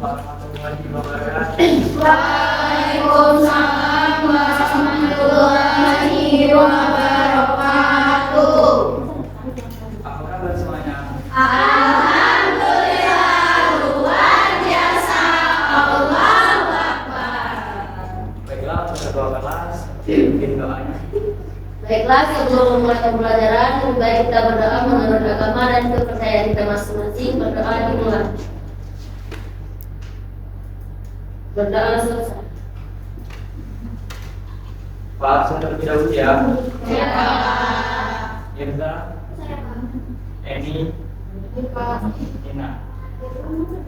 warahmatullahi wabarakatuh. Waalaikumsalam warahmatullahi wabarakatuh. Apa kabar semuanya? Alhamdulillah, luar biasa. Allahu Akbar. Baiklah, untuk kedua kelas, mungkin doanya. Baiklah, sebelum memulai pembelajaran, lebih baik kita berdoa menurut agama dan kepercayaan kita masing-masing. Berdoa dimulai. Berdoa selesai. Pak Aksan terlebih dahulu ya. Ya. Irza, Eni, Nina.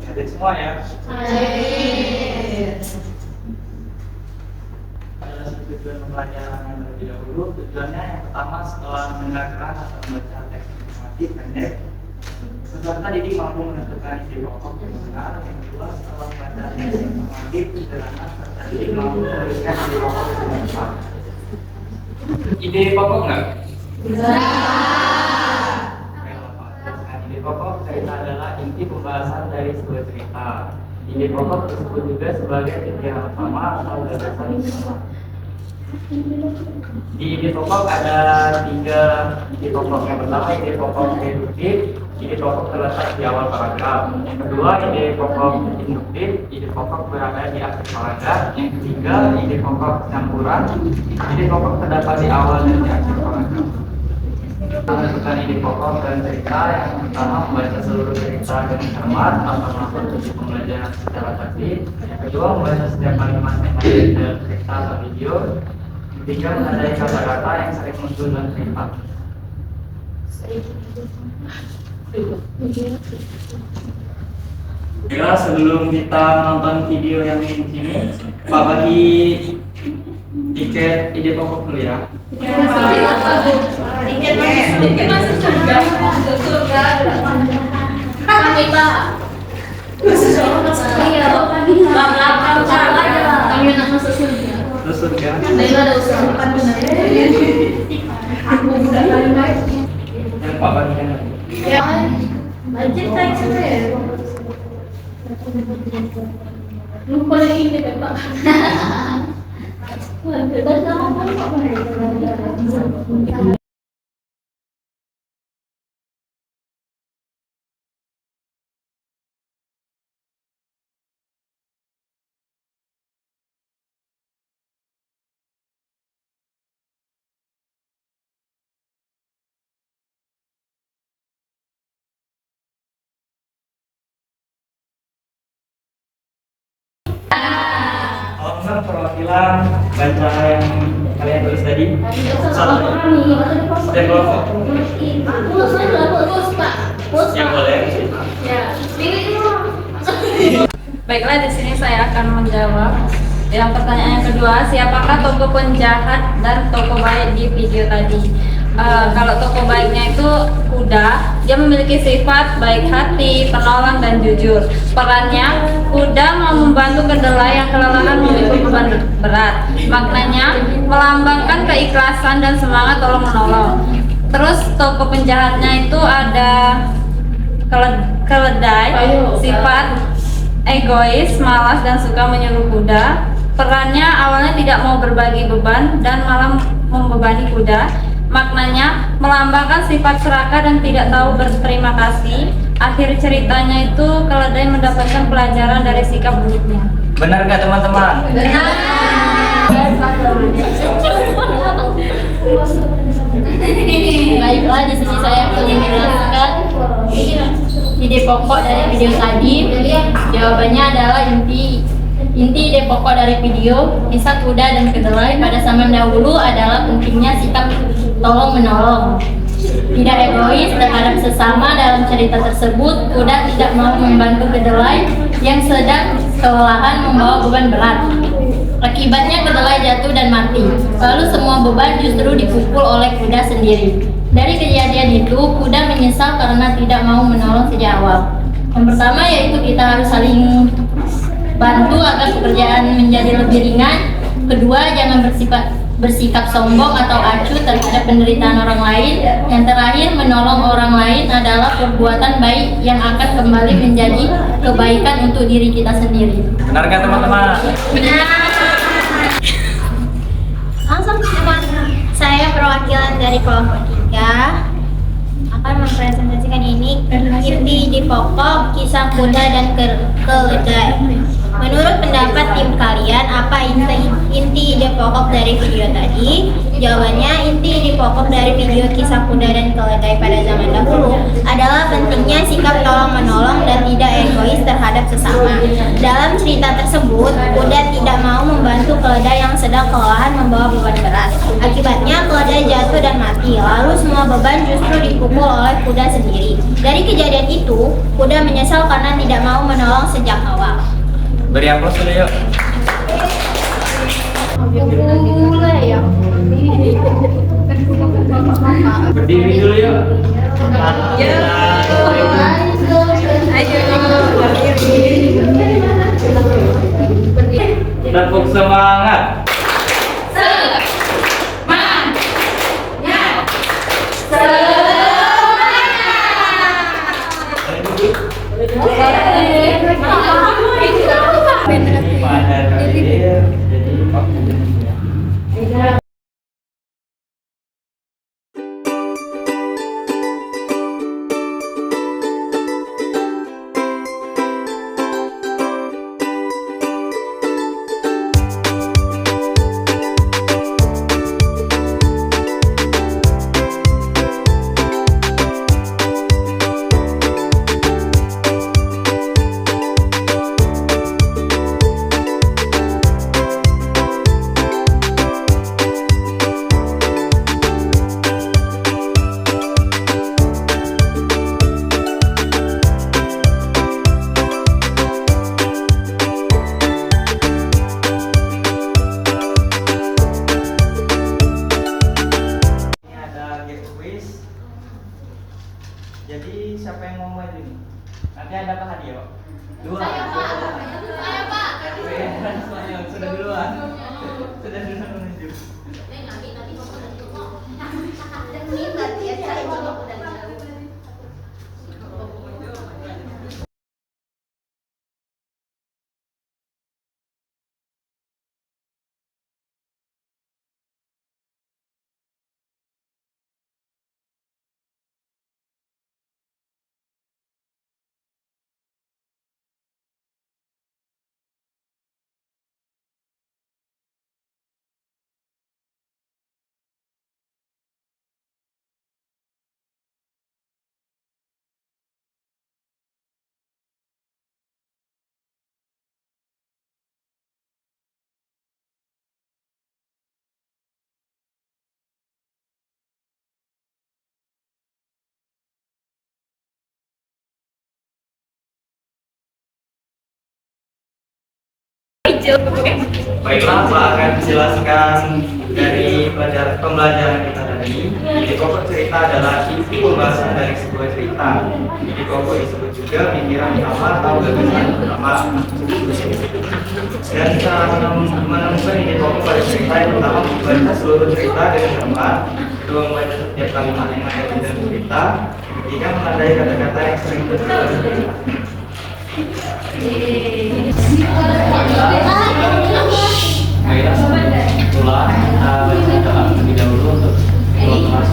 Hadir semua ya. Adalah tujuan pembelajaran yang terlebih dahulu. Tujuannya yang pertama, setelah mendengarkan atau membaca teks informatif pendek, peserta didik mampu menentukan ide pokok yang benar. Yang kedua, setelah membaca teks informatif sederhana, peserta didik mampu menuliskan ide pokok yang benar. Ide pokok nggak? Ide pokok cerita adalah inti pembahasan dari sebuah cerita. Ide pokok tersebut juga sebagai pikiran utama atau gagasan utama. Di ide pokok ada 3 ide pokok. Yang pertama ide pokok deduktif, ide pokok terletak di awal paragraf. Yang kedua ide pokok induktif, ide pokok berada di akhir paragraf. Yang ketiga ide pokok campuran, ide pokok terdapat di awal dan di akhir paragraf. Menentukan ide pokok dan cerita. Yang pertama membaca seluruh cerita dengan cermat atau melakukan tujuh pembelajaran secara tertib. Yang kedua membaca setiap kalimat yang ada di dalam cerita atau video. Yang ketiga menandai kata-kata yang sering muncul dalam cerita. Bila sebelum kita nonton video yang di sini, Pak bagi tiket ide pokok dulu ya. Tiket masuk surga. Kami Pak. Iya, Pak salah ya. Kami nak masuk surga. Terus surga. Baiklah, ada usaha depan benar. Aku udah baik. Yang Pak bagikan lagi. Ya. Budget teks ya. Lupa lagi ini Pak. Alhamdulillah perwakilan baca yang kalian tulis tadi. Satu. Dan kelompok. Yang boleh. Ya. Baiklah, di sini saya akan menjawab. Yang pertanyaan yang kedua, siapakah tokoh penjahat dan tokoh baik di video tadi? Kalau tokoh baiknya itu kuda, dia memiliki sifat baik hati, penolong dan jujur. Perannya, kuda mau membantu kedelai yang kelelahan memikul beban berat. Maknanya, melambangkan keikhlasan dan semangat tolong menolong. Terus tokoh penjahatnya itu ada keledai, sifat egois, malas dan suka menyuruh kuda. Perannya awalnya tidak mau berbagi beban dan malah membebani kuda. Maknanya melambangkan sifat serakah dan tidak tahu berterima kasih. Akhir ceritanya itu keledai mendapatkan pelajaran dari sikap buruknya. Benar nggak teman-teman? Benar. Baiklah, di sini saya akan menjelaskan ide pokok dari video tadi. Jawabannya adalah inti ide pokok dari video kisah kuda dan kedelai pada zaman dahulu adalah pentingnya sikap tolong menolong, tidak egois terhadap sesama. Dalam cerita tersebut, kuda tidak mau membantu kedelai yang sedang kelelahan membawa beban berat. Akibatnya kedelai jatuh dan mati. Lalu semua beban justru dipukul oleh kuda sendiri. Dari kejadian itu, kuda menyesal karena tidak mau menolong sejak awal. Yang pertama yaitu kita harus saling bantu agar pekerjaan menjadi lebih ringan. Kedua, jangan bersifat bersikap sombong atau acuh terhadap penderitaan orang lain. Yang terakhir, menolong orang lain adalah perbuatan baik yang akan kembali menjadi kebaikan untuk diri kita sendiri. Benarkah teman-teman? Langsung teman, saya perwakilan dari kelompok 3 akan mempresentasikan ini inti di pokok kisah kuda dan keledai. Menurut pendapat tim kalian, apa inti ide pokok dari video tadi? Jawabannya, inti ide pokok dari video kisah kuda dan keledai pada zaman dahulu adalah pentingnya sikap tolong menolong dan tidak egois terhadap sesama. Dalam cerita tersebut, kuda tidak mau membantu keledai yang sedang kelelahan membawa beban berat. Akibatnya keledai jatuh dan mati, lalu semua beban justru dipukul oleh kuda sendiri. Dari kejadian itu, kuda menyesal karena tidak mau menolong sejak awal. Beri aplaus dulu yuk. Berdiri dulu yuk. Tepuk semangat. Jadi siapa yang mau maju nih? Nanti ada apa hadiah, Pak? Dua. Saya, Pak. Saya, Pak. Sudah duluan. Sudah duluan menunjuk. Baiklah, Pak akan menjelaskan dari pembelajaran kita tadi. Ide pokok cerita adalah inti pembahasan dari sebuah cerita. Ide pokok disebut juga pikiran utama atau gagasan utama. Dan cara menemukan ide pokok pada cerita yang pertama membaca seluruh cerita dengan cermat, kedua membaca setiap kalimat yang ada di dalam cerita, ketiga menandai kata-kata yang sering berulang. Baiklah, itulah kita baca terlebih dahulu untuk kelas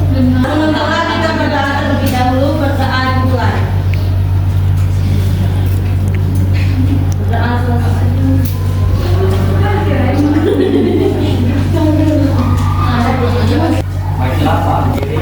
Sementara kita berdoa terlebih dahulu berdoa dimulai. Berdoa selesai. Baiklah, Pak. Jadi